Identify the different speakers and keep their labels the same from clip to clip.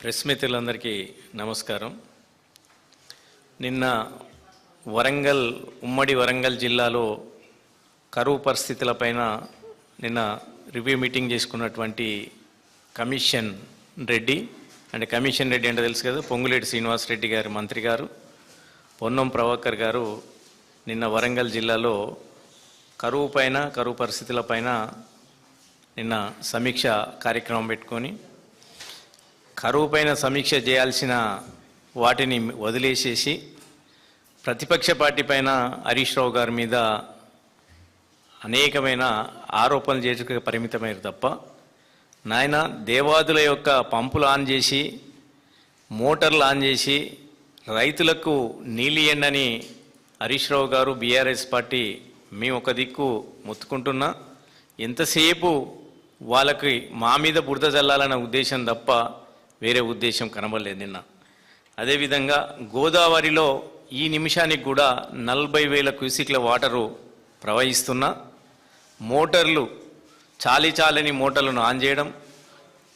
Speaker 1: Press మిత్రులందరికీ నమస్కారం. నిన్న ఉమ్మడి వరంగల్ జిల్లాలో కరువు పరిస్థితులపైన నిన్న రివ్యూ మీటింగ్ చేసుకున్నటువంటి కమిషన్ రెడ్డి అంటే తెలుసు కదా, పొంగులేటి శ్రీనివాస్ రెడ్డి గారు మంత్రి గారు, పొన్నం ప్రభాకర్ గారు నిన్న వరంగల్ జిల్లాలో కరువు పరిస్థితులపైన నిన్న సమీక్ష కార్యక్రమం పెట్టుకొని కరువు పైన సమీక్ష చేయాల్సిన వాటిని వదిలేసేసి ప్రతిపక్ష పార్టీ పైన హరీష్ రావు గారి మీద అనేకమైన ఆరోపణలు చేసుకు పరిమితమయ్యారు తప్ప, నాయన దేవాదుల యొక్క పంపులు ఆన్ చేసి మోటార్లు ఆన్ చేసి రైతులకు నీళ్ళు ఇయ్యండి హరీష్ రావు గారు బీఆర్ఎస్ పార్టీ మేము ఒక దిక్కు మొత్తుకుంటున్నా, ఎంతసేపు వాళ్ళకి మా మీద బురద చల్లాలన్న ఉద్దేశం తప్ప వేరే ఉద్దేశం కనబడలేదు నిన్న. అదేవిధంగా గోదావరిలో ఈ నిమిషానికి కూడా 40,000 క్యూసిక్ల వాటరు ప్రవహిస్తున్నా మోటార్లు చాలని మోటార్లను ఆన్ చేయడం,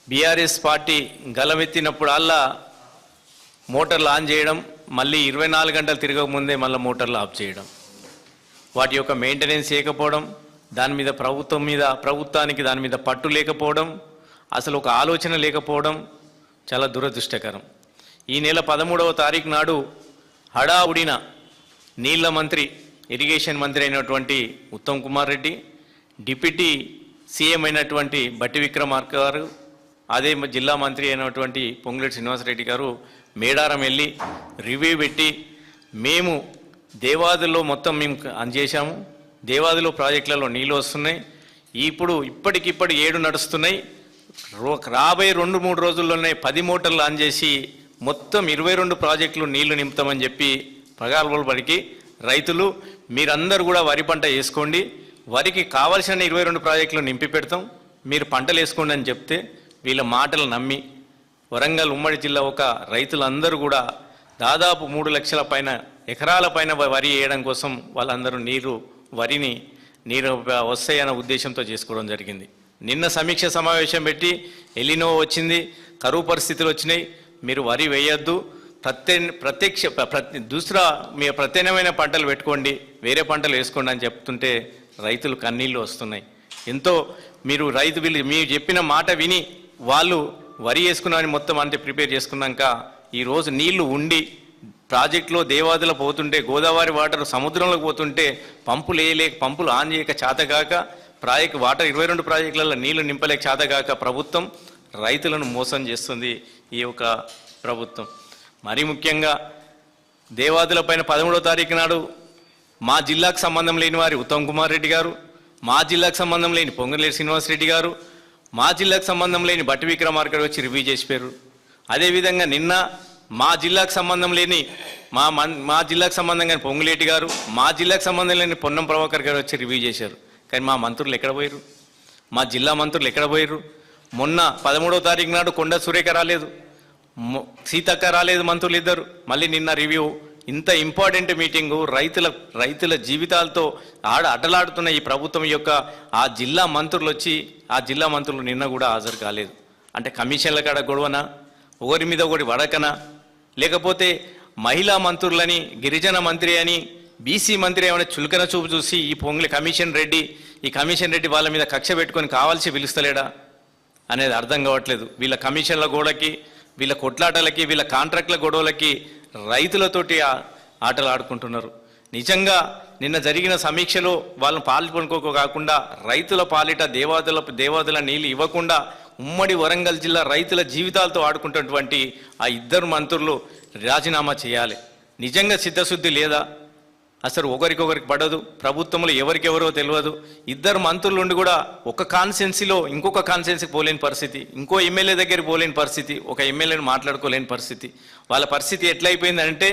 Speaker 1: బీఆర్ఎస్ పార్టీ గలమెత్తినప్పుడల్లా మోటార్లు ఆన్ చేయడం, మళ్ళీ 24 గంటలు తిరగకముందే మళ్ళీ మోటార్లు ఆఫ్ చేయడం, వాటి యొక్క మెయింటెనెన్స్ చేయకపోవడం, దాని మీద ప్రభుత్వానికి దాని మీద పట్టు లేకపోవడం, అసలు ఒక ఆలోచన లేకపోవడం చాలా దురదృష్టకరం. ఈ నెల 13వ తారీఖు నాడు హడావుడిన నీళ్ల మంత్రి, ఇరిగేషన్ మంత్రి అయినటువంటి ఉత్తమ్ కుమార్ రెడ్డి, డిప్యూటీ సీఎం అయినటువంటి బట్టి విక్రమార్క గారు, అదే జిల్లా మంత్రి అయినటువంటి పొంగులేటి శ్రీనివాసరెడ్డి గారు మేడారం వెళ్ళి రివ్యూ పెట్టి మేము దేవాదుల్లో మొత్తం మేము అందజేశాము, దేవాదులో ప్రాజెక్టులలో నీళ్ళు వస్తున్నాయి, ఇప్పటికిప్పుడు 7 నడుస్తున్నాయి, రాబోయే 2-3 రోజుల్లోనే 10 మోటార్లు ఆన్ చేసి మొత్తం 22 ప్రాజెక్టులు నీళ్లు నింపుతామని చెప్పి ప్రగల్భాలు పలికి రైతులు మీరందరూ కూడా వరి పంట వేసుకోండి, వరికి కావాల్సిన 22 ప్రాజెక్టులు నింపి పెడతాం, మీరు పంటలు వేసుకోండి అని చెప్తే వీళ్ళ మాటలు నమ్మి వరంగల్ ఉమ్మడి జిల్లా ఒక రైతులందరూ కూడా దాదాపు 3 లక్షల పైన ఎకరాల పైన వరి వేయడం కోసం వాళ్ళందరూ వరిని నీరు వస్తాయన్న ఉద్దేశంతో చేసుకోవడం జరిగింది. నిన్న సమీక్ష సమావేశం పెట్టి ఎలినో వచ్చింది, కరువు పరిస్థితులు వచ్చినాయి, మీరు వరి వేయొద్దు, మీ ప్రత్యామ్నాయమైన పంటలు పెట్టుకోండి, వేరే పంటలు వేసుకోండి అని చెప్తుంటే రైతులు కన్నీళ్ళు వస్తున్నాయి. ఎంతో మీరు చెప్పిన మాట విని వాళ్ళు వరి వేసుకున్నారని మొత్తం అంటే ప్రిపేర్ చేసుకున్నాక ఈరోజు నీళ్లు ఉండి ప్రాజెక్టులో దేవాదులు పోతుంటే, గోదావరి వాటర్ సముద్రంలోకి పోతుంటే పంపులు ఆన్ చేయక చేతగాక వాటర్ 22 ప్రాజెక్టులలో నీళ్లు నింపలేక చేతగాక ప్రభుత్వం రైతులను మోసం చేస్తుంది. ఈ యొక్క ప్రభుత్వం మరీ ముఖ్యంగా దేవాదుల పైన 13వ తారీఖు నాడు మా జిల్లాకు సంబంధం లేని వారి ఉత్తమ్ కుమార్ రెడ్డి గారు, మా జిల్లాకు సంబంధం లేని పొంగులేటి శ్రీనివాస్ రెడ్డి గారు, మా జిల్లాకు సంబంధం లేని బట్టి విక్రమార్క గారు వచ్చి రివ్యూ చేసిపోయారు. అదేవిధంగా నిన్న మా జిల్లాకు సంబంధం లేని మా జిల్లాకు సంబంధం కానీ పొంగులేటి గారు, మా జిల్లాకు సంబంధం లేని పొన్నం ప్రభాకర్ గారు వచ్చి రివ్యూ చేశారు. కానీ మా మంత్రులు ఎక్కడ పోయారు? మా జిల్లా మంత్రులు ఎక్కడ పోయారు? మొన్న 13వ తారీఖు నాడు కొండ సురేఖ రాలేదు, సీతక్క రాలేదు, మంత్రులు ఇద్దరు. మళ్ళీ నిన్న రివ్యూ, ఇంత ఇంపార్టెంట్ మీటింగు, రైతుల జీవితాలతో అడ్డలాడుతున్న ఈ ప్రభుత్వం యొక్క ఆ జిల్లా మంత్రులు నిన్న కూడా హాజరు కాలేదు. అంటే కమిషన్ల కాడ గొడవనా, ఒకరి మీద ఒకటి వడకనా, లేకపోతే మహిళా మంత్రులని, గిరిజన మంత్రి అని, బీసీ మంత్రి ఏమైనా చులకన చూపు చూసి ఈ కమిషన్ రెడ్డి వాళ్ళ మీద కక్ష పెట్టుకొని కావాల్సి పిలుస్తలేడా అనేది అర్థం కావట్లేదు. వీళ్ళ కమిషన్ల గోడకి, వీళ్ళ కొట్లాటలకి, వీళ్ళ కాంట్రాక్ట్ల గొడవలకి రైతులతోటి ఆటలు ఆడుకుంటున్నారు. నిజంగా నిన్న జరిగిన సమీక్షలో వాళ్ళని పాల్పొనుకోక కాకుండా రైతుల పాలిట దేవాదుల నీళ్ళు ఇవ్వకుండా ఉమ్మడి వరంగల్ జిల్లా రైతుల జీవితాలతో ఆడుకుంటున్నటువంటి ఆ 2 మంత్రులు రాజీనామా చేయాలి. నిజంగా చిత్తశుద్ధి లేదా? అసలు ఒకరికొకరికి పడదు, ప్రభుత్వంలో ఎవరికెవరో తెలియదు. 2 మంత్రులు ఉండి కూడా ఒక కాన్స్టిట్యున్సీలో ఇంకొక కాన్స్టిట్యున్సీకి పోలేని పరిస్థితి, ఇంకో ఎమ్మెల్యే దగ్గరికి పోలేని పరిస్థితి, ఒక ఎమ్మెల్యేని మాట్లాడుకోలేని పరిస్థితి. వాళ్ళ పరిస్థితి ఎట్లయిపోయిందంటే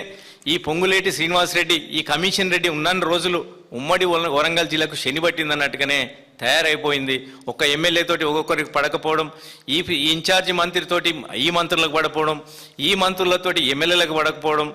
Speaker 1: ఈ పొంగులేటి శ్రీనివాసరెడ్డి, ఈ కమిషన్ రెడ్డి ఉన్న రోజులు ఉమ్మడి వరంగల్ జిల్లాకు శని పట్టిందన్నట్టుగానే తయారైపోయింది. ఒక ఎమ్మెల్యేతోటి ఒక్కొక్కరికి పడకపోవడం, ఈ ఇన్ఛార్జి మంత్రితోటి ఈ మంత్రులకు పడకపోవడం, ఈ మంత్రులతోటి ఎమ్మెల్యేలకు పడకపోవడం,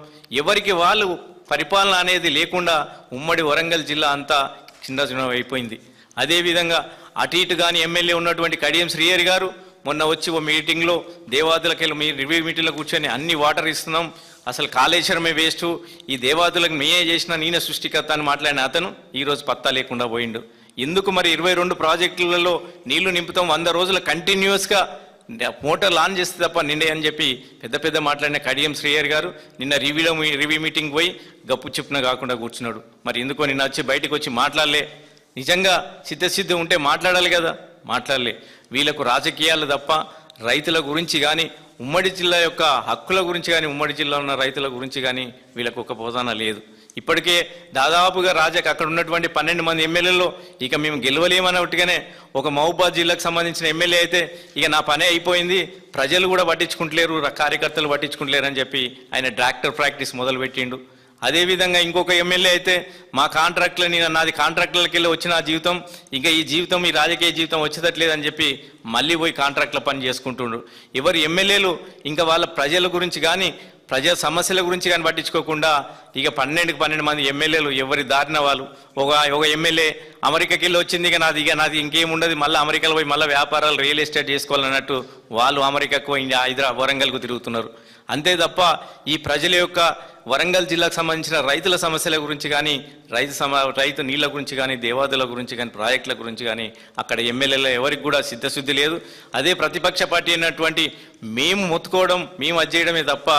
Speaker 1: ఎవరికి వాళ్ళు పరిపాలన అనేది లేకుండా ఉమ్మడి వరంగల్ జిల్లా అంతా చిన్న అయిపోయింది. అదేవిధంగా అటు ఇటు కానీ ఎమ్మెల్యే ఉన్నటువంటి కడియం శ్రీహరి గారు మొన్న వచ్చి ఓ మీటింగ్లో దేవాదులకి మీ రివ్యూ మీటింగ్లో కూర్చొని అన్ని వాటర్ ఇస్తున్నాం, అసలు కాళేశ్వరమే వేస్ట్, ఈ దేవాదులకు మేయే చేసిన నేనే సృష్టికర్త అని మాట్లాడిన అతను ఈరోజు పత్తా లేకుండా పోయిండు. ఎందుకు మరి 22 ప్రాజెక్టులలో నీళ్లు నింపుతాం, 100 రోజులు కంటిన్యూస్గా మోటార్లు ఆన్ చేస్తే తప్ప నిండే అని చెప్పి పెద్ద మాట్లాడిన కడియం శ్రీయర్ గారు నిన్న రివ్యూ మీటింగ్ పోయి గప్పు చెప్పున కాకుండా కూర్చున్నాడు. మరి ఎందుకో నిన్న వచ్చి బయటకు వచ్చి మాట్లాడలే? నిజంగా సిద్ధసిద్ధి ఉంటే మాట్లాడాలి కదా, మాట్లాడలే. వీళ్ళకు రాజకీయాలు తప్ప రైతుల గురించి కానీ ఉమ్మడి జిల్లా యొక్క హక్కుల గురించి కానీ ఉమ్మడి జిల్లా ఉన్న రైతుల గురించి కానీ వీళ్ళకు ఒక పోదాన లేదు. ఇప్పటికే దాదాపుగా అక్కడ ఉన్నటువంటి 12 మంది ఎమ్మెల్యేలో ఇక మేము గెలవలేమన్నట్టుగానే ఒక మహబూబాద్ జిల్లాకు సంబంధించిన ఎమ్మెల్యే అయితే ఇక నా పనే అయిపోయింది, ప్రజలు కూడా పట్టించుకుంటలేరు, కార్యకర్తలు పట్టించుకుంటలేరు అని చెప్పి ఆయన ట్రాక్టర్ ప్రాక్టీస్ మొదలుపెట్టిండు. అదేవిధంగా ఇంకొక ఎమ్మెల్యే అయితే మా కాంట్రాక్ట్లని నాది కాంట్రాక్టులకి వెళ్ళి వచ్చిన జీవితం ఇంకా ఈ జీవితం ఈ రాజకీయ జీవితం వచ్చేటట్లేదని చెప్పి మళ్ళీ పోయి కాంట్రాక్టుల పని చేసుకుంటుండ్రు. ఎవరు ఎమ్మెల్యేలు ఇంకా వాళ్ళ ప్రజల గురించి కానీ ప్రజా సమస్యల గురించి కానీ పట్టించుకోకుండా ఇక 12 మంది ఎమ్మెల్యేలు ఎవరి దారిన వాళ్ళు. ఒక ఎమ్మెల్యే అమెరికాకి వెళ్ళి వచ్చింది, ఇక నాది ఇంకేముండదు, మళ్ళీ అమెరికాలో పోయి మళ్ళీ వ్యాపారాలు రియల్ ఎస్టేట్ చేసుకోవాలన్నట్టు వాళ్ళు అమెరికాకు వరంగల్కు తిరుగుతున్నారు. అంతే తప్ప ఈ ప్రజల యొక్క వరంగల్ జిల్లాకు సంబంధించిన రైతుల సమస్యల గురించి కానీ రైతు నీళ్ల గురించి కానీ దేవాదుల గురించి కానీ ప్రాజెక్టుల గురించి కానీ అక్కడ ఎమ్మెల్యేల ఎవరికి కూడా సిద్ధశుద్ధి లేదు. అదే ప్రతిపక్ష పార్టీ అయినటువంటి మేము మొత్తుకోవడం మేము అజ్జేయడమే తప్ప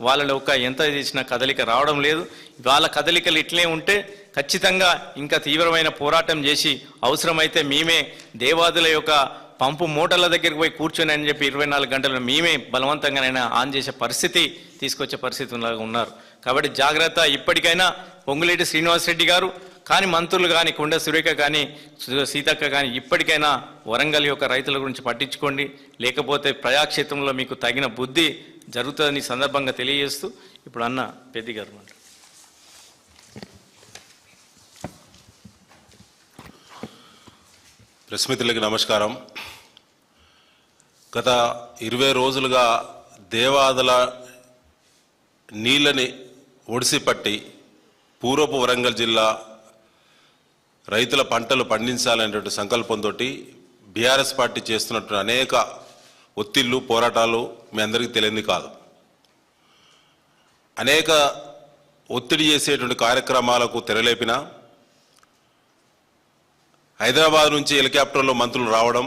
Speaker 1: వాళ్ళలో ఒక ఎంత చేసిన కదలిక రావడం లేదు. వాళ్ళ కదలికలు ఇట్లే ఉంటే ఖచ్చితంగా ఇంకా తీవ్రమైన పోరాటం చేసి అవసరమైతే మేమే దేవాదుల యొక్క పంపు మోటార్ల దగ్గరికి పోయి కూర్చొని అని చెప్పి 24 గంటలు మేమే బలవంతంగానైనా ఆన్ చేసే పరిస్థితి తీసుకొచ్చే పరిస్థితి ఉన్నారు. కాబట్టి జాగ్రత్త. ఇప్పటికైనా పొంగులేటి శ్రీనివాసరెడ్డి గారు కానీ మంత్రులు కానీ కొండ సురేఖ కానీ సీతక్క కానీ ఇప్పటికైనా వరంగల్ యొక్క రైతుల గురించి పట్టించుకోండి, లేకపోతే ప్రజాక్షేత్రంలో మీకు తగిన బుద్ధి జరుగుతుందని సందర్భంగా తెలియజేస్తూ ఇప్పుడు అన్న పెద్ది గారు మాట్లాడు.
Speaker 2: ప్రెస్ మిత్రులకి నమస్కారం. గత 20 రోజులుగా దేవాదుల నీళ్ళని ఒడిసిపట్టి పూర్వపు వరంగల్ జిల్లా రైతుల పంటలు పండించాలనేటువంటి సంకల్పంతో బీఆర్ఎస్ పార్టీ చేస్తున్నటువంటి అనేక ఒత్తిళ్లు పోరాటాలు మీ అందరికీ తెలియంది కాదు. అనేక ఒత్తిడి చేసేటువంటి కార్యక్రమాలకు తెరలేపిన హైదరాబాద్ నుంచి హెలికాప్టర్లో మంత్రులు రావడం,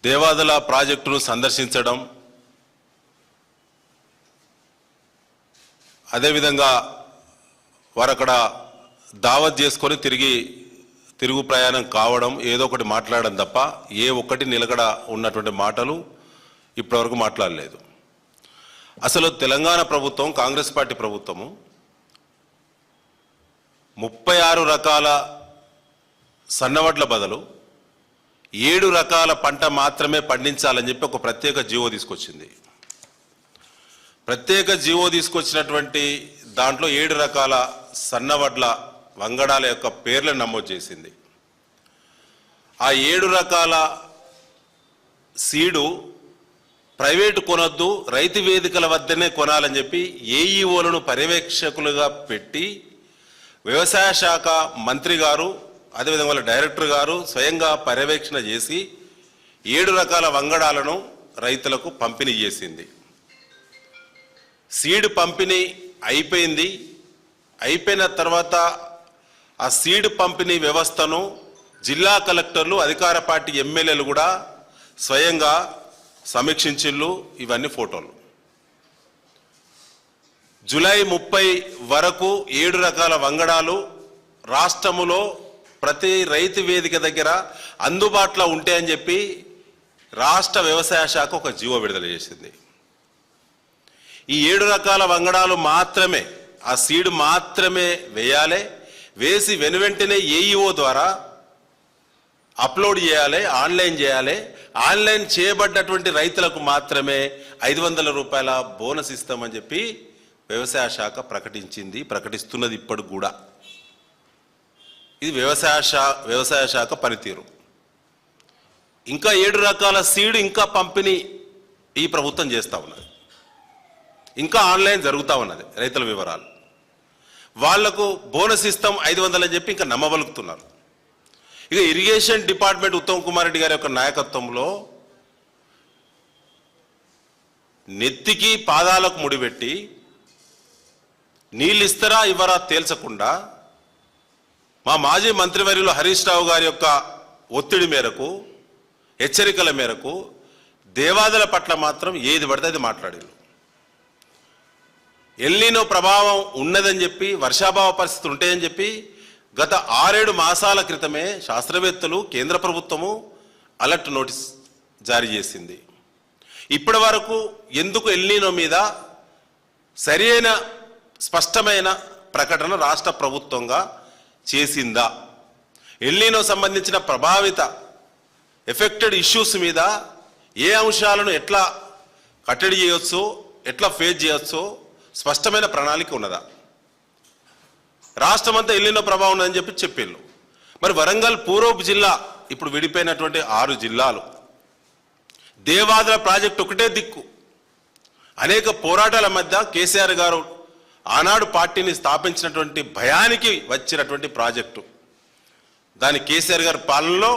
Speaker 2: దేవాదుల ప్రాజెక్టును సందర్శించడం, అదేవిధంగా వారు అక్కడ దావత్ చేసుకొని తిరుగు ప్రయాణం కావడం, ఏదో ఒకటి మాట్లాడడం తప్ప ఏ ఒక్కటి నిలకడ ఉన్నటువంటి మాటలు ఇప్పటివరకు మాట్లాడలేదు. అసలు తెలంగాణ ప్రభుత్వం కాంగ్రెస్ పార్టీ ప్రభుత్వము 36 రకాల సన్నవడ్ల బదులు 7 రకాల పంట మాత్రమే పండించాలని చెప్పి ఒక ప్రత్యేక జీవో తీసుకొచ్చింది. ప్రత్యేక జీవో తీసుకొచ్చినటువంటి దాంట్లో 7 రకాల సన్నవడ్ల వంగడాల యొక్క పేర్లను నమోదు చేసింది. ఆ 7 రకాల సీడు ప్రైవేటు కొనొద్దు, రైతు వేదికల వద్దనే కొనాలని చెప్పి ఏఈఓలను పర్యవేక్షకులుగా పెట్టి వ్యవసాయ శాఖ మంత్రి గారు అదేవిధంగా వాళ్ళ డైరెక్టర్ గారు స్వయంగా పర్యవేక్షణ చేసి 7 రకాల వంగడాలను రైతులకు పంపిణీ చేసింది. సీడ్ పంపిణీ అయిపోయింది. అయిపోయిన తర్వాత ఆ సీడ్ పంపిణీ వ్యవస్థను జిల్లా కలెక్టర్లు అధికార పార్టీ ఎమ్మెల్యేలు కూడా స్వయంగా సమీక్షించిళ్ళు. ఇవన్నీ ఫోటోలు. జూలై 30 వరకు 7 రకాల వంగడాలు రాష్ట్రములో ప్రతి రైతు వేదిక దగ్గర అందుబాటులో ఉంటాయని చెప్పి రాష్ట్ర వ్యవసాయ శాఖ ఒక జీవో విడుదల చేసింది. ఈ 7 రకాల వంగడాలు మాత్రమే, ఆ సీడ్ మాత్రమే వేయాలి. వేసి వెనువెంటనే ఏఈఓ ద్వారా అప్లోడ్ చేయాలి, ఆన్లైన్ చేయాలి. ఆన్లైన్ చేయబడ్డటువంటి రైతులకు మాత్రమే 500 రూపాయల బోనస్ ఇస్తామని చెప్పి వ్యవసాయ శాఖ ప్రకటిస్తున్నది ఇప్పటికి కూడా. ఇది వ్యవసాయ శాఖ పనితీరు. ఇంకా 7 రకాల సీడ్ ఇంకా పంపిణీ ఈ ప్రభుత్వం చేస్తూ ఉన్నది. ఇంకా ఆన్లైన్ జరుగుతూ ఉన్నది. రైతుల వివరాలు వాళ్లకు బోనస్ ఇస్తాం 500 అని చెప్పి ఇంకా నమ్మబలుకుతున్నారు. ఇక ఇరిగేషన్ డిపార్ట్మెంట్ ఉత్తమ్ కుమార్ రెడ్డి గారి యొక్క నాయకత్వంలో నెత్తికి పాదాలకు ముడిపెట్టి నీళ్ళు ఇస్తారా ఇవ్వరా తేల్చకుండా మా మాజీ మంత్రివర్యులు హరీష్ రావు గారి యొక్క ఒత్తిడి మేరకు, హెచ్చరికల మేరకు దేవాదుల పట్ల మాత్రం ఏది పడితే అది మాట్లాడారు. ఎల్నినో ప్రభావం ఉన్నదని చెప్పి, వర్షాభావ పరిస్థితులు ఉంటాయని చెప్పి గత 6-7 మాసాల క్రితమే శాస్త్రవేత్తలు, కేంద్ర ప్రభుత్వము అలర్ట్ నోటీస్ జారీ చేసింది. ఇప్పటి వరకు ఎందుకు ఎల్నినో మీద సరైన స్పష్టమైన ప్రకటన రాష్ట్ర ప్రభుత్వంగా చేసిందా? ఎల్నినో సంబంధించిన ప్రభావిత ఎఫెక్టెడ్ ఇష్యూస్ మీద ఏ అంశాలను ఎట్లా కట్టడి చేయొచ్చో, ఎట్లా ఫేస్ చేయొచ్చో స్పష్టమైన ప్రణాళిక ఉన్నదా? రాష్ట్రమంతా ఎల్నినో ప్రభావం ఉందని చెప్పారు. మరి వరంగల్ పూర్వపు జిల్లా ఇప్పుడు విడిపోయినటువంటి 6 జిల్లాలు, దేవాదుల ప్రాజెక్టు ఒకటే దిక్కు. అనేక పోరాటాల మధ్య కేసీఆర్ గారు ఆనాడు పార్టీని స్థాపించినటువంటి భయానికి వచ్చినటువంటి ప్రాజెక్టు. దాని కేసీఆర్ గారి పాలనలో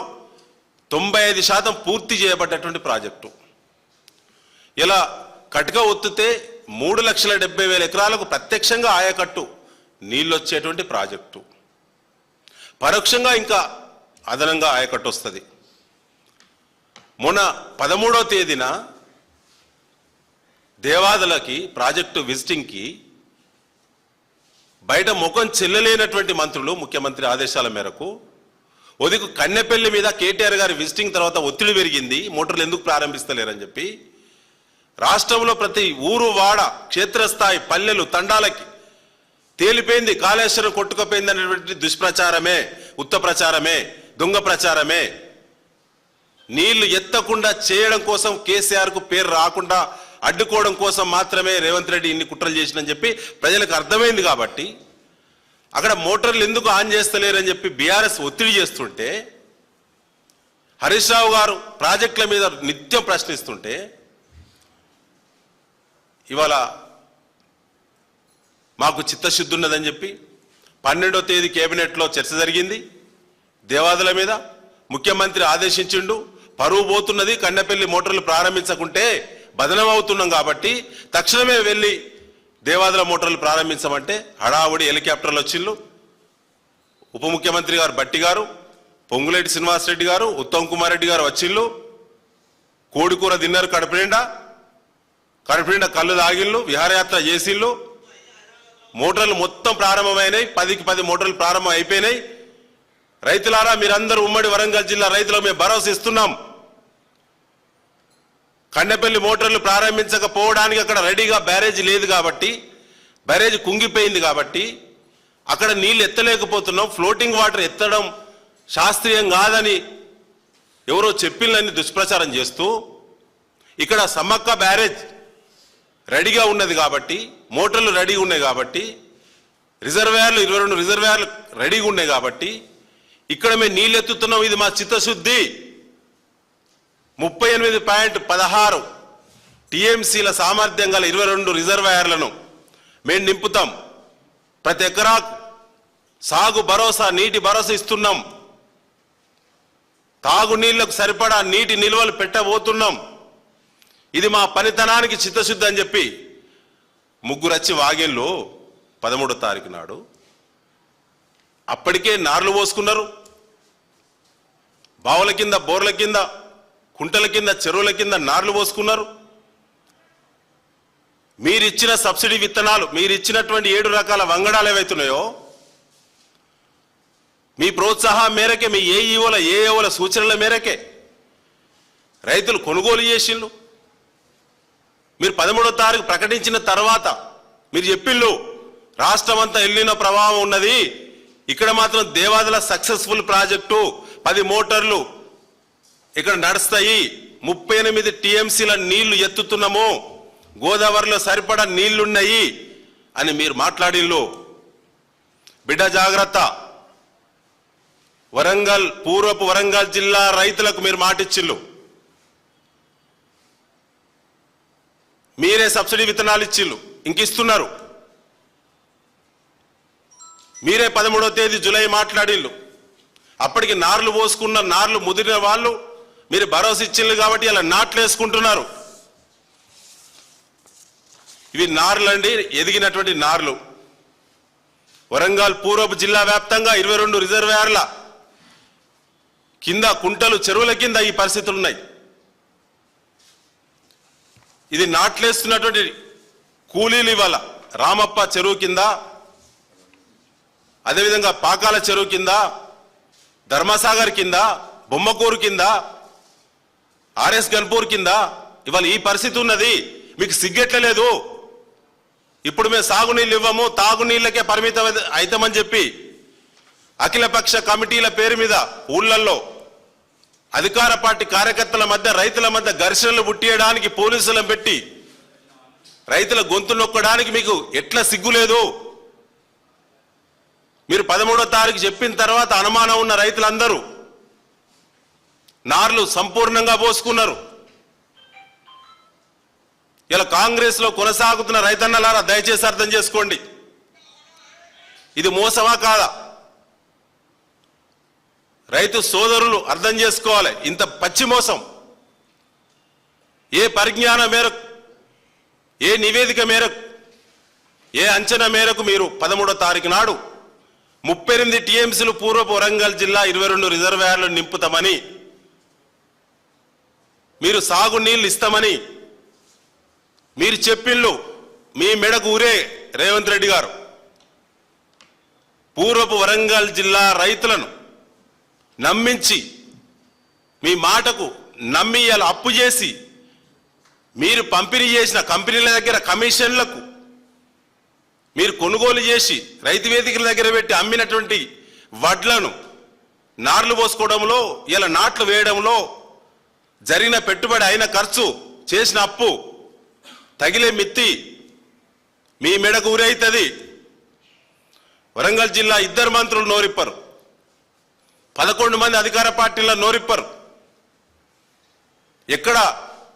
Speaker 2: 95% పూర్తి చేయబడ్డటువంటి ప్రాజెక్టు. ఇలా కటక ఒత్తితే 3,70,000 ఎకరాలకు ప్రత్యక్షంగా ఆయకట్టు నీళ్ళు వచ్చేటువంటి ప్రాజెక్టు, పరోక్షంగా ఇంకా అదనంగా ఆయకట్టు వస్తుంది. మొన్న 13వ తేదీన దేవాదులకి ప్రాజెక్టు విజిటింగ్కి బయట ముఖం చెల్లలేనటువంటి మంత్రులు ముఖ్యమంత్రి ఆదేశాల మేరకు ఒదికు కన్నెపల్లి మీద కేటీఆర్ గారి విజిటింగ్ తర్వాత ఒత్తిడి పెరిగింది, మోటార్లు ఎందుకు ప్రారంభిస్తలేరని చెప్పి రాష్ట్రంలో ప్రతి ఊరు, వాడ, క్షేత్రస్థాయి, పల్లెలు, తండాలకి తేలిపోయింది కాళేశ్వరం కొట్టుకుపోయింది అనేటువంటి దుష్ప్రచారమే, ఉత్త ప్రచారమే, దొంగ ప్రచారమే. నీళ్లు ఎత్తకుండా చేయడం కోసం, కేసీఆర్కు పేరు రాకుండా అడ్డుకోవడం కోసం మాత్రమే రేవంత్ రెడ్డి ఇన్ని కుట్రలు చేసినని చెప్పి ప్రజలకు అర్థమైంది. కాబట్టి అక్కడ మోటార్లు ఎందుకు ఆన్ చేస్తలేరని చెప్పి బీఆర్ఎస్ ఒత్తిడి చేస్తుంటే, హరీష్ రావు గారు ప్రాజెక్టుల మీద నిత్యం ప్రశ్నిస్తుంటే, ఇవాళ మాకు చిత్తశుద్ధి ఉన్నదని చెప్పి 12వ తేదీ కేబినెట్లో చర్చ జరిగింది. దేవాదుల మీద ముఖ్యమంత్రి ఆదేశించిండు, పరువు పోతున్నది, కన్నెపల్లి మోటార్లు ప్రారంభించకుంటే బదనం అవుతున్నాం కాబట్టి తక్షణమే వెళ్ళి దేవాదుల మోటార్లు ప్రారంభించమంటే హడావుడి హెలికాప్టర్లు వచ్చిండ్రు. ఉప ముఖ్యమంత్రి గారు బట్టి గారు, పొంగులేటి శ్రీనివాసరెడ్డి గారు, ఉత్తమ్ కుమార్ రెడ్డి గారు వచ్చిండ్రు. కోడికూర తిన్నారు, కడుపు నిండా కళ్ళు తాగిళ్ళు, విహారయాత్ర చేసిళ్ళు. మోటార్లు మొత్తం ప్రారంభమైనాయి, 10కి 10 మోటార్లు ప్రారంభం అయిపోయినాయి. రైతులారా, మీరందరూ ఉమ్మడి వరంగల్ జిల్లా రైతులకు మేము భరోసా ఇస్తున్నాం. కన్నెపల్లి మోటార్లు ప్రారంభించకపోవడానికి అక్కడ రెడీగా బ్యారేజ్ లేదు కాబట్టి, బ్యారేజ్ కుంగిపోయింది కాబట్టి అక్కడ నీళ్ళు ఎత్తలేకపోతున్నాం. ఫ్లోటింగ్ వాటర్ ఎత్తడం శాస్త్రీయం కాదని ఎవరో చెప్పిల్లని దుష్ప్రచారం చేస్తూ, ఇక్కడ సమ్మక్క బ్యారేజ్ రెడీగా ఉన్నది కాబట్టి, మోటార్లు రెడీగా ఉన్నాయి కాబట్టి, రిజర్వాయర్లు 22 రిజర్వాయర్లు రెడీగా ఉన్నాయి కాబట్టి ఇక్కడ మేము నీళ్ళు ఎత్తుతున్నాం. ఇది మా చిత్తశుద్ధి. 38.16 టీఎంసీల సామర్థ్యం గల 22 రిజర్వాయర్లను మేము నింపుతాం. ప్రతి ఎకరా సాగు భరోసా, నీటి భరోసా ఇస్తున్నాం. తాగునీళ్లకు సరిపడా నీటి నిల్వలు పెట్టబోతున్నాం. ఇది మా పనితనానికి చిత్తశుద్ధి అని చెప్పి ముగ్గురు వచ్చి వాగిన్లు 13వ తారీఖు నాడు అప్పటికే నార్లు పోసుకున్నారు. బావుల కింద, బోర్ల కింద, కుంటల కింద, చెరువుల కింద నార్లు పోసుకున్నారు. మీరిచ్చిన సబ్సిడీ విత్తనాలు, మీరిచ్చినటువంటి 7 రకాల వంగడాలు ఏవైతున్నాయో మీ ప్రోత్సాహం మేరకే, మీ ఏఈఓల సూచనల మేరకే రైతులు కొనుగోలు చేసిండ్రు. మీరు 13వ తారీఖు ప్రకటించిన తర్వాత మీరు చెప్పిళ్ళు రాష్ట్రం అంతా ఎల్నినో ప్రభావం ఉన్నది, ఇక్కడ మాత్రం దేవాదుల సక్సెస్ఫుల్ ప్రాజెక్టు, 10 మోటార్లు ఇక్కడ నడుస్తాయి, 38 టీఎంసీల నీళ్లు ఎత్తుతున్నాము, గోదావరిలో సరిపడా నీళ్లున్నాయి అని మీరు మాట్లాడిల్లు. బిడ్డ జాగ్రత్త. పూర్వపు వరంగల్ జిల్లా రైతులకు మీరు మాటిచ్చిల్లు. మీరే సబ్సిడీ విత్తనాలు ఇచ్చిల్లు, ఇంకిస్తున్నారు. మీరే 13వ తేదీ జూలై మాట్లాడిల్లు. అప్పటికి నార్లు పోసుకున్న, నార్లు ముదిరిన వాళ్ళు మీరు భరోసా ఇచ్చిల్లు కాబట్టి ఇలా నాట్లు వేసుకుంటున్నారు. ఇవి నార్లు అండి, ఎదిగినటువంటి నార్లు. వరంగల్ పూర్వపు జిల్లా వ్యాప్తంగా 22 రిజర్వాయర్ల కింద కుంటలు, చెరువుల కింద ఈ పరిస్థితులు ఉన్నాయి. ఇది నాట్లేస్తున్నటువంటి కూలీలు ఇవాళ రామప్ప చెరువు కింద, అదేవిధంగా పాకాల చెరువు కింద, ధర్మసాగర్ కింద, బొమ్మకూరు కింద, ఆర్ఎస్ గన్పూర్ కింద ఇవాళ ఈ పరిస్థితి ఉన్నది. మీకు సిగ్గెట్లేదు. ఇప్పుడు మేము సాగునీళ్ళు ఇవ్వము, తాగునీళ్ళకే పరిమితం అవుతామని చెప్పి అఖిలపక్ష కమిటీల పేరు మీద ఊళ్ళల్లో అధికార పార్టీ కార్యకర్తల మధ్య, రైతుల మధ్య ఘర్షణలు పుట్టియడానికి పోలీసులను పెట్టి రైతుల గొంతు నొక్కడానికి మీకు ఎట్లా సిగ్గులేదు? మీరు 13వ తారీఖు చెప్పిన తర్వాత అనుమానం ఉన్న రైతులందరూ నార్లు సంపూర్ణంగా పోసుకున్నారు. ఇలా కాంగ్రెస్ లో కొనసాగుతున్న రైతన్నలారా దయచేసి అర్థం చేసుకోండి, ఇది మోసమా కాదా? రైతు సోదరులు అర్థం చేసుకోవాలి. ఇంత పచ్చి మోసం ఏ పరిజ్ఞానం మేరకు, ఏ నివేదిక మేరకు, ఏ అంచనా మేరకు మీరు 13వ తారీఖు నాడు 38 టీఎంసీలు పూర్వపు వరంగల్ జిల్లా 22 రిజర్వాయర్లు నింపుతామని, మీరు సాగునీళ్ళు ఇస్తామని మీరు చెప్పిళ్ళు మీ మెడకు ఊరే రేవంత్ రెడ్డి గారు పూర్వపు వరంగల్ జిల్లా రైతులను నమ్మించి, మీ మాటకు నమ్మి ఇలా అప్పు చేసి మీరు పంపిణీ చేసిన కంపెనీల దగ్గర కమిషన్లకు మీరు కొనుగోలు చేసి రైతు వేదికల దగ్గర పెట్టి అమ్మినటువంటి వడ్లను నార్లు పోసుకోవడంలో, ఇలా నాట్లు వేయడంలో జరిగిన పెట్టుబడి, అయిన ఖర్చు, చేసిన అప్పు, తగిలే మిత్తి మీ మెడకు ఊరైతుంది. వరంగల్ జిల్లా 2 మంత్రులు నోరిప్పరు, 11 మంది అధికార పార్టీల నోరిప్పరు, ఎక్కడ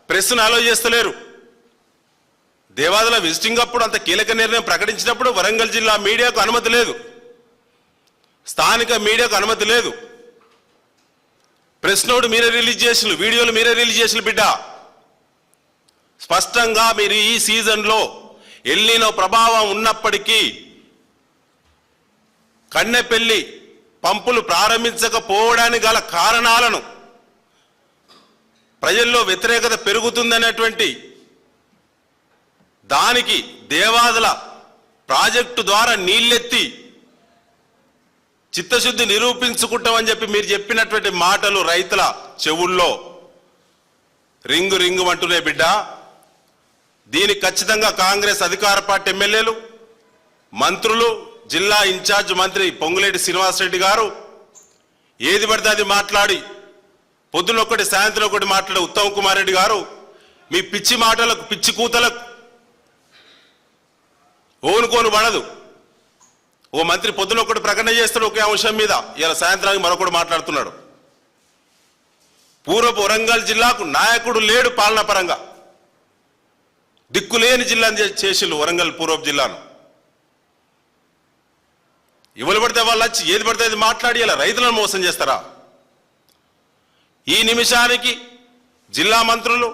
Speaker 2: ప్రెస్ను అలో చేస్తలేరు. దేవాదుల విజిటింగ్ అప్పుడు అంత కీలక నిర్ణయం ప్రకటించినప్పుడు వరంగల్ జిల్లా మీడియాకు అనుమతి లేదు, స్థానిక మీడియాకు అనుమతి లేదు. ప్రెస్ నోట్ మీరే రిలీజ్ చేసిన, వీడియోలు మీరే రిలీజ్ చేసిన బిడ్డ. స్పష్టంగా మీరు ఈ సీజన్లో ఎల్నినో ప్రభావం ఉన్నప్పటికీ కన్నెపల్లి పంపులు ప్రారంభించకపోవడానికి గల కారణాలను, ప్రజల్లో వ్యతిరేకత పెరుగుతుందనేటువంటి దానికి దేవాదుల ప్రాజెక్టు ద్వారా నీళ్ళెత్తి చిత్తశుద్ధి నిరూపించుకుంటామని చెప్పి మీరు చెప్పినటువంటి మాటలు రైతుల చెవుల్లో రింగు రింగు అంటున్నాయి బిడ్డ. దీనికి ఖచ్చితంగా కాంగ్రెస్ అధికార పార్టీ ఎమ్మెల్యేలు, మంత్రులు, జిల్లా ఇన్ఛార్జ్ మంత్రి పొంగులేటి శ్రీనివాసరెడ్డి గారు ఏది పడితే అది మాట్లాడి, పొద్దున ఒకటి సాయంత్రం ఒకటి మాట్లాడే ఉత్తమ్ కుమార్ రెడ్డి గారు మీ పిచ్చి మాటలకు, పిచ్చి కూతలకు ఓనుకోను పడదు. ఓ మంత్రి పొద్దున ఒకటి ప్రకటన చేస్తాడు ఒకే అంశం మీద, ఇలా సాయంత్రానికి మరొకటి మాట్లాడుతున్నాడు. పూర్వపు వరంగల్ జిల్లాకు నాయకుడు లేడు, పాలనా పరంగా దిక్కులేని జిల్లాని చేసిళ్ళు వరంగల్ పూర్వపు జిల్లాను. ఎవరు పడితే వాళ్ళు వచ్చి ఏది పడితే అది మాట్లాడి ఇలా రైతులను మోసం చేస్తారా? ఈ నిమిషానికి జిల్లా మంత్రులు,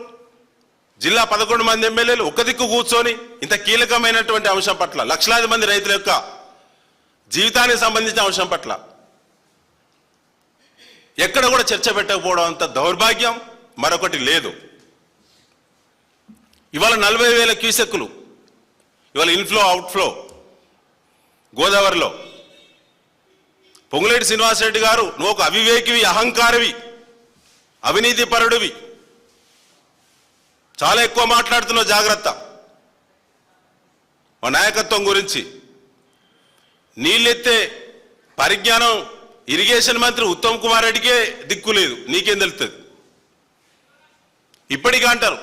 Speaker 2: జిల్లా 11 మంది ఎమ్మెల్యేలు ఒక దిక్కు కూర్చొని ఇంత కీలకమైనటువంటి అంశం పట్ల, లక్షలాది మంది రైతుల యొక్క జీవితానికి సంబంధించిన అంశం పట్ల ఎక్కడ కూడా చర్చ పెట్టకపోవడం అంత దౌర్భాగ్యం మరొకటి లేదు. ఇవాళ 40,000 క్యూసెక్కులు ఇవాళ ఇన్ఫ్లో అవుట్ఫ్లో గోదావరిలో. పొంగులేటి శ్రీనివాసరెడ్డి గారు, నువ్వు ఒక అవివేకివి, అహంకారివి, అవినీతి పరుడివి, చాలా ఎక్కువ మాట్లాడుతున్నావు, జాగ్రత్త. మా నాయకత్వం గురించి నీళ్ళెత్తే పరిజ్ఞానం ఇరిగేషన్ మంత్రి ఉత్తమ్ కుమార్ రెడ్డికే దిక్కు లేదు, నీకేం తెలుస్తుంది? ఇప్పటికీ అంటారు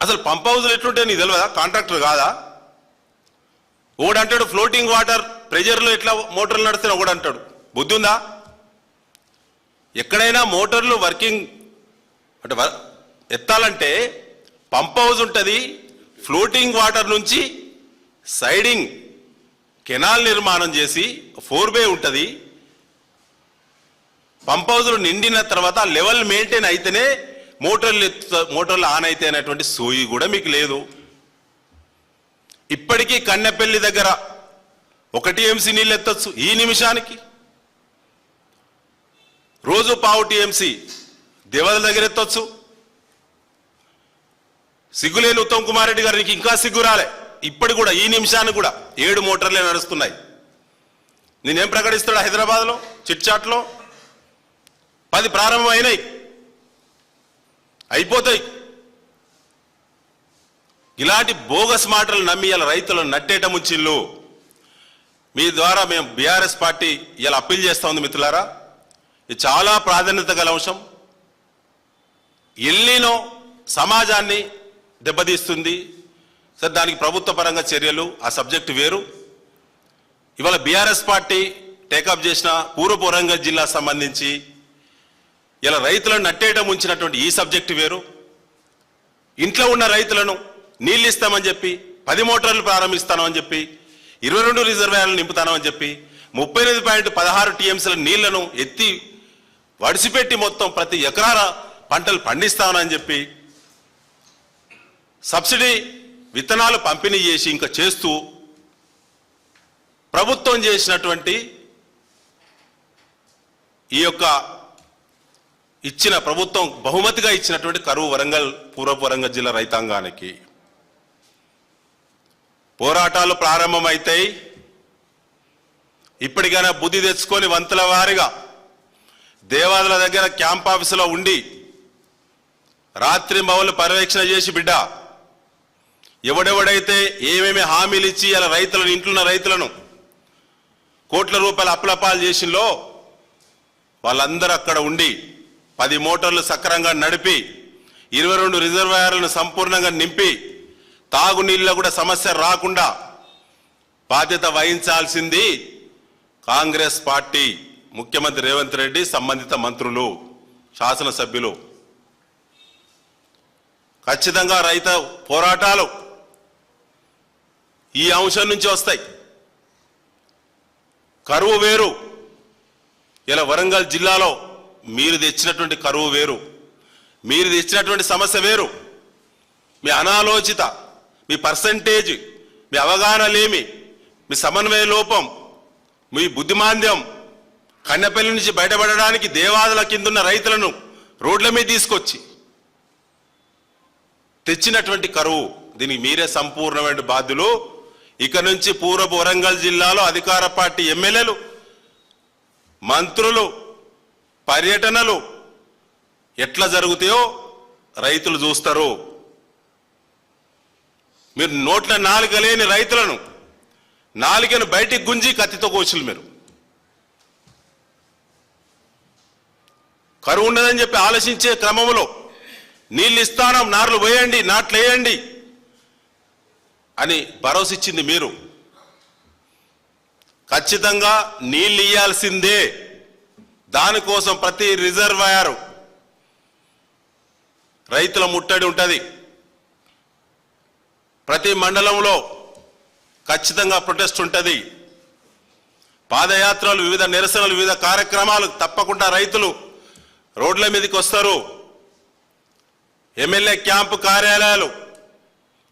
Speaker 2: అసలు పంప్ హౌస్లు ఎట్లుంటే నీకు తెలియదా? కాంట్రాక్టర్ కాదా? ఒకడంటాడు ఫ్లోటింగ్ వాటర్ ప్రెజర్లో ఎట్లా మోటార్లు నడిస్తే ఒకడంటాడు. బుద్ధి ఉందా? ఎక్కడైనా మోటార్లు వర్కింగ్ అంటే ఎత్తాలంటే పంప్ హౌస్ ఉంటుంది, ఫ్లోటింగ్ వాటర్ నుంచి సైడింగ్ కెనాల్ నిర్మాణం చేసి 4 ఉంటుంది. పంప్ హౌస్లు నిండిన తర్వాత లెవెల్ మెయింటైన్ అయితేనే మోటార్లు ఆన్ అయితే అనేటువంటి సోయి కూడా మీకు లేదు. ఇప్పటికీ కన్నెపల్లి దగ్గర 1 టీఎంసీ నీళ్ళు ఎత్తొచ్చు ఈ నిమిషానికి. రోజు పావు టీఎంసీ దేవాల దగ్గర ఎత్తొచ్చు. సిగ్గులేని ఉత్తమ్ కుమార్ రెడ్డి గారికి ఇంకా సిగ్గు రాలే. ఇప్పటి కూడా ఈ నిమిషానికి కూడా 7 మోటార్లే నడుస్తున్నాయి. నేనేం ప్రకటిస్తాడు హైదరాబాద్లో చిట్చాట్లో 10 ప్రారంభమైనాయి, అయిపోతాయి. ఇలాంటి బోగస్ మాటలు నమ్మి ఇలా రైతులను నట్టేట ముంచిళ్ళు. మీ ద్వారా మేము బీఆర్ఎస్ పార్టీ ఇలా అప్పీల్ చేస్తా ఉంది మిత్రులారా, ఇది చాలా ప్రాధాన్యత గల అంశం. ఎల్లినో సమాజాన్ని దెబ్బతీస్తుంది. సరే, దానికి ప్రభుత్వ పరంగా చర్యలు, ఆ సబ్జెక్టు వేరు. ఇవాళ బీఆర్ఎస్ పార్టీ టేకప్ చేసిన పూర్వపు వరంగల్ జిల్లా సంబంధించి ఇలా రైతులను నట్టేయడం ఉంచినటువంటి ఈ సబ్జెక్టు వేరు. ఇంట్లో ఉన్న రైతులను నీళ్ళు ఇస్తామని చెప్పి 10 మోటార్లు ప్రారంభిస్తామని చెప్పి 22 రిజర్వాయర్లు నింపుతామని చెప్పి 38.16 టీఎంసీల నీళ్లను ఎత్తి వడిసిపెట్టి మొత్తం ప్రతి ఎకరాల పంటలు పండిస్తామని చెప్పి సబ్సిడీ విత్తనాలు పంపిణీ చేసి ఇంకా చేస్తూ ప్రభుత్వం చేసినటువంటి ఈ యొక్క ఇచ్చిన ప్రభుత్వం బహుమతిగా ఇచ్చినటువంటి కరువు వరంగల్ పూర్వపు వరంగల్ జిల్లా రైతాంగానికి పోరాటాలు ప్రారంభమైతాయి. ఇప్పటికైనా బుద్ధి తెచ్చుకొని వంతుల వారిగా దేవాదుల దగ్గర క్యాంప్ ఆఫీసులో ఉండి రాత్రి మౌలు పర్యవేక్షణ చేసి బిడ్డ ఎవడెవడైతే ఏమేమి హామీలు ఇచ్చి అలా రైతులను ఇంట్లున్న రైతులను కోట్ల రూపాయల అప్లపాలు చేసిందో వాళ్ళందరూ అక్కడ ఉండి 10 మోటార్లు సక్రంగా నడిపి 22 రిజర్వాయర్లను సంపూర్ణంగా నింపి తాగునీళ్ళ కూడా సమస్య రాకుండా బాధ్యత వహించాల్సింది కాంగ్రెస్ పార్టీ, ముఖ్యమంత్రి రేవంత్ రెడ్డి, సంబంధిత మంత్రులు, శాసనసభ్యులు. ఖచ్చితంగా రైతు పోరాటాలు ఈ అంశం నుంచి వస్తాయి. కరువు వేరు, ఇలా వరంగల్ జిల్లాలో మీరు తెచ్చినటువంటి కరువు వేరు, మీరు తెచ్చినటువంటి సమస్య వేరు. మీ అనాలోచిత, మీ పర్సంటేజ్, మీ అవగాహన లేమి, మీ సమన్వయ లోపం, మీ బుద్ధిమాంద్యం కన్నెపల్లి నుంచి బయటపడడానికి దేవాదుల కిందున్న రైతులను రోడ్ల మీద తీసుకొచ్చి తెచ్చినటువంటి కరువు. దీనికి మీరే సంపూర్ణమైన బాధ్యులు. ఇక నుంచి పూర్వపు వరంగల్ జిల్లాలో అధికార పార్టీ ఎమ్మెల్యేలు, మంత్రులు పర్యటనలు ఎట్లా జరుగుతాయో రైతులు చూస్తారు. మీరు నోట్ల నాలుక లేని రైతులను నాలుకను బయటికి గుంజి కత్తితో కోసిలు. మీరు కరువు ఉండదని చెప్పి ఆలోచించే క్రమంలో నీళ్ళు ఇస్తానం, నార్లు పోయండి, నాట్లు వేయండి అని భరోసా ఇచ్చింది మీరు. ఖచ్చితంగా నీళ్ళు ఇయ్యాల్సిందే. దానికోసం ప్రతి రిజర్వాయర్ రైతుల ముట్టడి ఉంటుంది. ప్రతి మండలంలో ఖచ్చితంగా ప్రొటెస్ట్ ఉంటుంది. పాదయాత్రలు, వివిధ నిరసనలు, వివిధ కార్యక్రమాలు తప్పకుండా రైతులు రోడ్ల మీదకి వస్తారు. ఎమ్మెల్యే క్యాంపు కార్యాలయాలు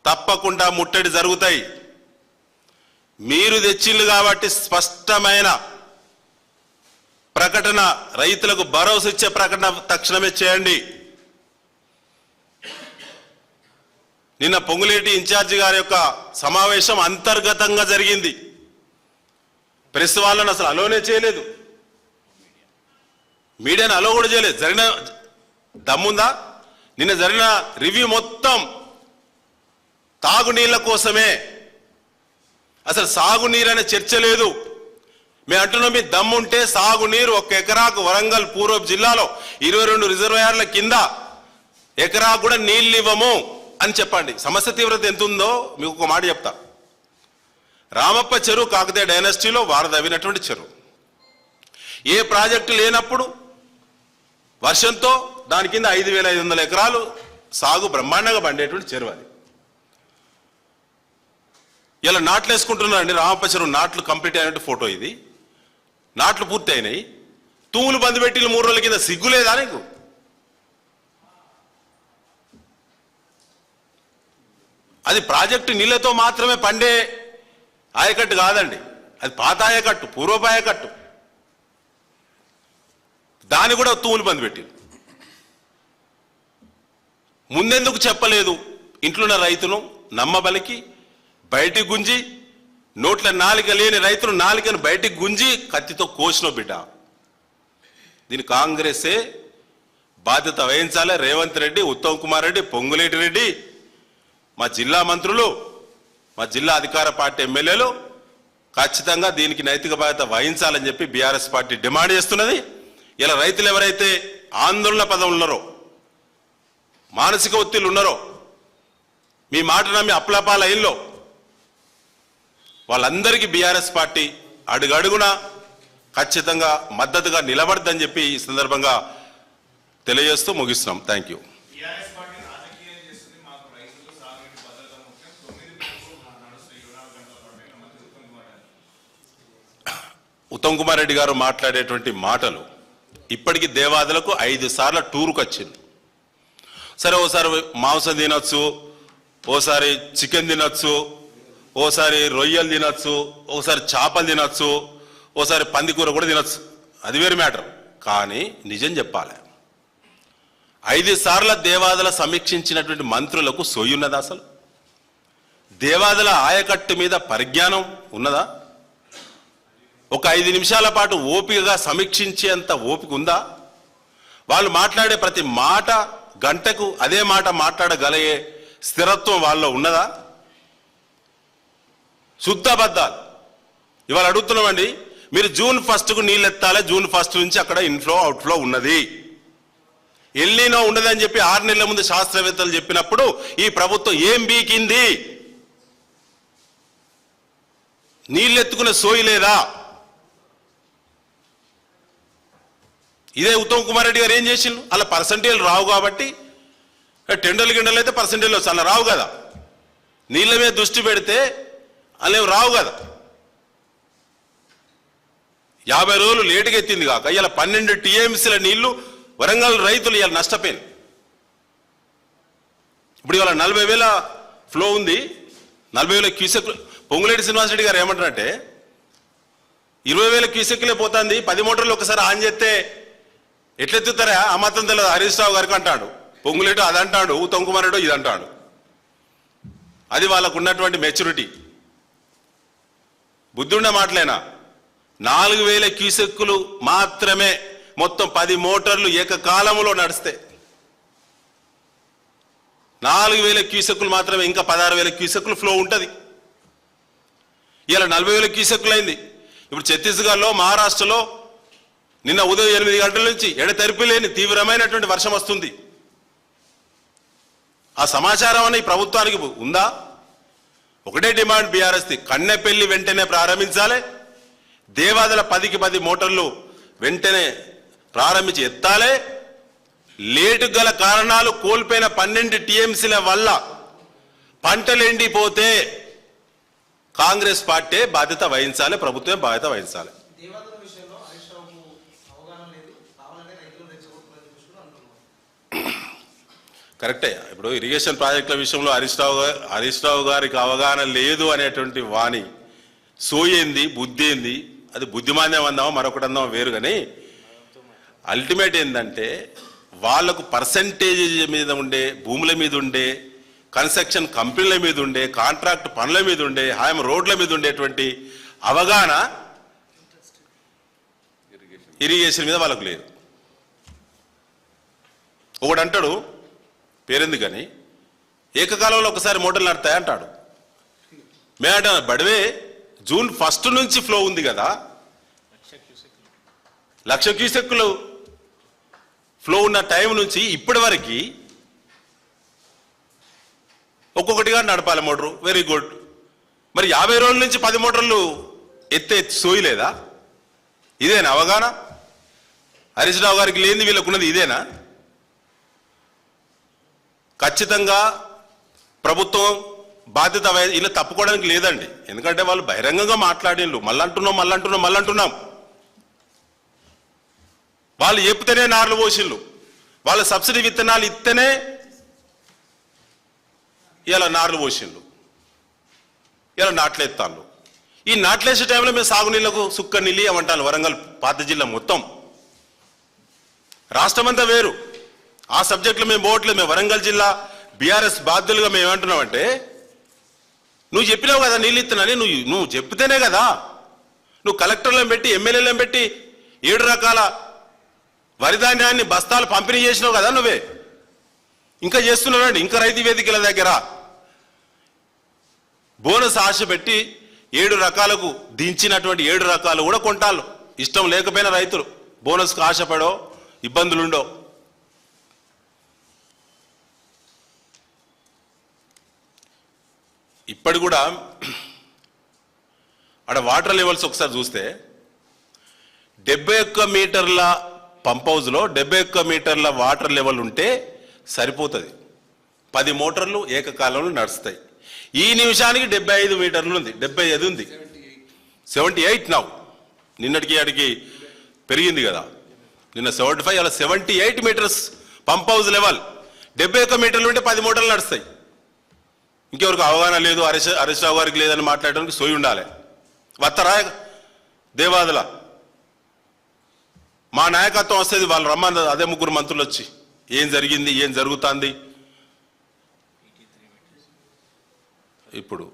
Speaker 2: తప్పకుండా ముట్టడి జరుగుతాయి. మీరు తెచ్చిళ్ళు కాబట్టి స్పష్టమైన ప్రకటన, రైతులకు భరోసా ఇచ్చే ప్రకటన తక్షణమే చేయండి. నిన్న పొంగులేటి ఇన్ఛార్జి గారి యొక్క సమావేశం అంతర్గతంగా జరిగింది. ప్రెస్ వాళ్ళని అసలు అలోనే చేయలేదు, మీడియాను అలో కూడా చేయలేదు. జరిగిన దమ్ముందా? నిన్న జరిగిన రివ్యూ మొత్తం తాగునీళ్ల కోసమే. అసలు సాగునీరు అనే చర్చ లేదు. మేము అంటున్నాం, మీ దమ్ముంటే సాగునీరు 1 ఎకరాకు వరంగల్ పూర్వపు జిల్లాలో 22 రిజర్వాయర్ల కింద ఎకరాకు కూడా నీళ్ళు ఇవ్వము అని చెప్పండి. సమస్య తీవ్రత ఎంత ఉందో మీకు ఒక మాట చెప్తా. రామప్ప చెరువు కాకతీయ డైనాసిటీలో వారదవినటువంటి చెరువు. ఏ ప్రాజెక్టు లేనప్పుడు వర్షంతో దాని కింద 5,500 ఎకరాలు సాగు బ్రహ్మాండంగా పండేటువంటి చెరువు అది. ఇలా నాట్లు వేసుకుంటున్నారండి. రామప్ప చెరువు నాట్లు కంప్లీట్ అయినట్టు ఫోటో ఇది. నాట్లు పూర్తి అయినాయి. తూములు బంద్ పెట్టి 3 రోజుల కింద సిగ్గులేదా నీకు? అది ప్రాజెక్టు నీళ్లతో మాత్రమే పండే ఆయకట్టు కాదండి, అది పాత ఆయకట్టు, పూర్వపు ఆయకట్టు. దాన్ని కూడా తూములు బంద్ పెట్టింది. ముందెందుకు చెప్పలేదు? ఇంట్లోన్న రైతును నమ్మబలికి బయటికి గుంజి, నోట్ల నాలిక లేని రైతులు నాలికను బయటికి గుంజి కత్తితో కోసిన బిడ్డ. దీని కాంగ్రెసే బాధ్యత వహించాలి. రేవంత్ రెడ్డి, ఉత్తమ్ కుమార్ రెడ్డి, పొంగులేటి రెడ్డి, మా జిల్లా మంత్రులు, మా జిల్లా అధికార పార్టీ ఎమ్మెల్యేలు ఖచ్చితంగా దీనికి నైతిక బాధ్యత వహించాలని చెప్పి బీఆర్ఎస్ పార్టీ డిమాండ్ చేస్తున్నది. ఇలా రైతులు ఎవరైతే ఆందోళన పదం ఉన్నారో, మానసిక ఒత్తిళ్లు ఉన్నారో, మీ మాట నమ్మి అప్లపాల ఇల్లో, వాళ్ళందరికీ బీఆర్ఎస్ పార్టీ అడుగడుగున ఖచ్చితంగా మద్దతుగా నిలబడదని చెప్పి ఈ సందర్భంగా తెలియజేస్తూ ముగిస్తున్నాం. Thank you. ఉత్తమ్ కుమార్ రెడ్డి గారు మాట్లాడేటువంటి మాటలు ఇప్పటికీ దేవాదులకు 5 సార్లు టూర్కి వచ్చింది. సరే, ఓసారి మాంసం తినొచ్చు, ఓసారి చికెన్ తినొచ్చు, ఓసారి రొయ్యలు తినొచ్చు, ఒకసారి చేపలు తినొచ్చు, ఓసారి పందికూర కూడా తినొచ్చు, అది వేరే మ్యాటర్. కానీ నిజం చెప్పాలి, 5 సార్ల దేవాదుల సమీక్షించినటువంటి మంత్రులకు సొయ్యున్నదా? అసలు దేవాదుల ఆయకట్టు మీద పరిజ్ఞానం ఉన్నదా? ఒక 5 నిమిషాల పాటు ఓపికగా సమీక్షించేంత ఓపిక ఉందా? వాళ్ళు మాట్లాడే ప్రతి మాట గంటకు అదే మాట మాట్లాడగలిగే స్థిరత్వం వాళ్ళలో ఉన్నదా? శుద్ధ అబద్ధాలు. ఇవాళ అడుగుతున్నామండి, మీరు జూన్ 1కు నీళ్ళు ఎత్తాలి, జూన్ 1 నుంచి అక్కడ ఇన్ఫ్లో అవుట్ఫ్లో ఉన్నది, ఎల్లీనో ఉండదని చెప్పి 6 నెలల ముందు శాస్త్రవేత్తలు చెప్పినప్పుడు ఈ ప్రభుత్వం ఏం బీకింది? నీళ్ళెత్తుకునే సోయి లేదా? ఇదే ఉత్తమ్ కుమార్ రెడ్డి గారు ఏం చేసిండు? అలా పర్సంటేజ్ రావు కాబట్టి, టెండర్లు గిండలు అయితే పర్సంటేజ్ వచ్చి అలా రావు కదా. నీళ్ళ మీద దృష్టి పెడితే అలా రావు కదా. 50 రోజులు లేటుగా ఎత్తింది కాక ఇలా 12 టీఎంసీల నీళ్లు వరంగల్ రైతులు ఇలా నష్టపోయింది. ఇప్పుడు ఇవాళ 40,000 ఫ్లో ఉంది, 40,000 క్యూసెక్లు. పొంగులేటి శ్రీనివాసరెడ్డి గారు ఏమంటారంటే 20,000 క్యూసెక్లే పోతుంది, 10 మోటార్లు ఒకసారి ఆన్ చేస్తే ఎట్లెత్తుతారా ఆ మాత్రం తెలియదు హరీష్ రావు గారికి అంటాడు, పొంగులేటు అది అంటాడు, ఉత్తమ్ కుమార్ రెడ్డి ఇది అంటాడు. అది వాళ్ళకు ఉన్నటువంటి మెచ్యూరిటీ. బుద్ధుండే మాటలేనా? 4,000 క్యూసెక్కులు మాత్రమే మొత్తం 10 మోటార్లు ఏకకాలంలో నడిస్తే 4,000 క్యూసెక్కులు మాత్రమే, ఇంకా 16,000 క్యూసెక్కులు ఫ్లో ఉంటుంది. ఇలా 40,000 క్యూసెక్కులు అయింది. ఇప్పుడు ఛత్తీస్గఢ్లో, మహారాష్ట్రలో నిన్న ఉదయం 8 గంటల నుంచి ఎడతెరిపి లేని తీవ్రమైనటువంటి వర్షం వస్తుంది. ఆ సమాచారం అన్న ఈ ప్రభుత్వానికి ఉందా? ఒకటే డిమాండ్ బీఆర్ఎస్ది, కన్నెపల్లి వెంటనే ప్రారంభించాలి, దేవాదుల 10కి 10 మోటార్లు వెంటనే ప్రారంభించి ఎత్తాలి. లేటు గల కారణాలు కోల్పోయిన 12 టీఎంసీల వల్ల పంటలు ఎండిపోతే కాంగ్రెస్ పార్టీ బాధ్యత వహించాలి, ప్రభుత్వం బాధ్యత వహించాలి. కరెక్టే. ఇప్పుడు ఇరిగేషన్ ప్రాజెక్టుల విషయంలో హరీష్ రావు గారికి అవగాహన లేదు అనేటువంటి వాణి సోయింది, బుద్ధి ఏంది, అది బుద్ధిమాంద్యం అందామా మరొకటి అందామా వేరు. కానీ అల్టిమేట్ ఏంటంటే వాళ్లకు పర్సంటేజ్ మీద ఉండే, భూముల మీద ఉండే, కన్స్ట్రక్షన్ కంపెనీల మీద ఉండే, కాంట్రాక్ట్ పనుల మీద ఉండే, హాయం రోడ్ల మీద ఉండేటువంటి అవగాహన ఇరిగేషన్ మీద వాళ్ళకు లేదు. ఒకడు అంటాడు, పేరెందుకని, ఏకకాలంలో ఒకసారి మోటార్లు నడతాయి అంటాడు. మేడ బడివే జూన్ 1 నుంచి ఫ్లో ఉంది కదా, 1,00,000 క్యూసెక్కులు ఫ్లో ఉన్న టైం నుంచి ఇప్పటి వరకు ఒక్కొక్కటిగా నడపాలి మోటారు. Very good. మరి 50 రోజుల నుంచి 10 మోటార్లు ఎత్తే సోయలేదా? ఇదేనా అవగాహన? హరీష్ రావు గారికి లేనిది వీళ్ళకున్నది ఇదేనా? ఖచ్చితంగా ప్రభుత్వం బాధ్యత ఇలా తప్పుకోవడానికి లేదండి. ఎందుకంటే వాళ్ళు బహిరంగంగా మాట్లాడిండ్రు, మళ్ళంటున్నాం. వాళ్ళు చెప్తేనే నార్లు పోసిళ్ళు, వాళ్ళు సబ్సిడీ విత్తనాలు ఇస్తేనే ఇలా నార్లు పోసిండ్రు, ఇలా నాట్లేస్తాను. ఈ నాట్లేసే టైంలో మేము సాగునీళ్లకు సుక్క నీళ్ళు ఏమంటాను. వరంగల్ పాత జిల్లా మొత్తం, రాష్ట్రం అంతా వేరు. ఆ సబ్జెక్టులో మేము పోవట్లేదు. మేము వరంగల్ జిల్లా బీఆర్ఎస్ బాధ్యులుగా మేము ఏమంటున్నామంటే, నువ్వు చెప్పినావు కదా నీళ్ళు ఇస్తున్నాని, నువ్వు చెప్తేనే కదా. నువ్వు కలెక్టర్లను పెట్టి ఎమ్మెల్యేలను పెట్టి 7 రకాల వరి ధాన్యాన్ని బస్తాలు పంపిణీ చేసినావు కదా నువ్వే. ఇంకా చేస్తున్నానండి. ఇంకా రైతు వేదికల దగ్గర బోనస్ ఆశ పెట్టి 7 రకాలకు దించినటువంటి 7 రకాలు కూడా కొంటాళ్ళు. ఇష్టం లేకపోయినా రైతులు బోనస్కు ఆశపడో ఇబ్బందులుండో. ఇప్పటి కూడా ఆడ వాటర్ లెవెల్స్ ఒకసారి చూస్తే 71 మీటర్ల పంప్ హౌస్లో 71 మీటర్ల వాటర్ లెవెల్ ఉంటే సరిపోతుంది. 10 మోటార్లు ఏకకాలంలో నడుస్తాయి. ఈ నిమిషానికి 75 మీటర్లు ఉంది, 75 ఉంది, 78 నౌ. నిన్నటికి ఆడికి పెరిగింది కదా. నిన్న 75, అలా 78 మీటర్స్ పంప్ హౌస్ లెవెల్. 71 మీటర్లు ఉంటే 10 మోటార్లు నడుస్తాయి. ఇంకెవరికి అవగాహన లేదు, హరీష్ రావు గారికి లేదని మాట్లాడడానికి సోయి ఉండాలి. వత్తరా దేవాదుల మా నాయకత్వం వస్తుంది, వాళ్ళు రమ్మని అదే 3 మంత్రులు వచ్చి ఏం జరిగింది, ఏం జరుగుతుంది. ఇప్పుడు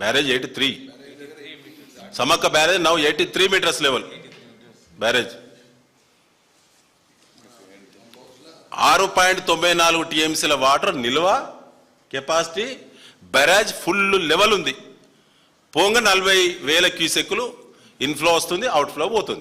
Speaker 2: barrage 83, Sammakka barrage now 83 meters level barrage. 6.94 టీఎంసీల వాటర్ నిల్వ కెపాసిటీ, బ్యారేజ్ ఫుల్ లెవెల్ ఉంది. పోంగా 40,000 క్యూసెక్కులు ఇన్ఫ్లో వస్తుంది, అవుట్ఫ్లో పోతుంది.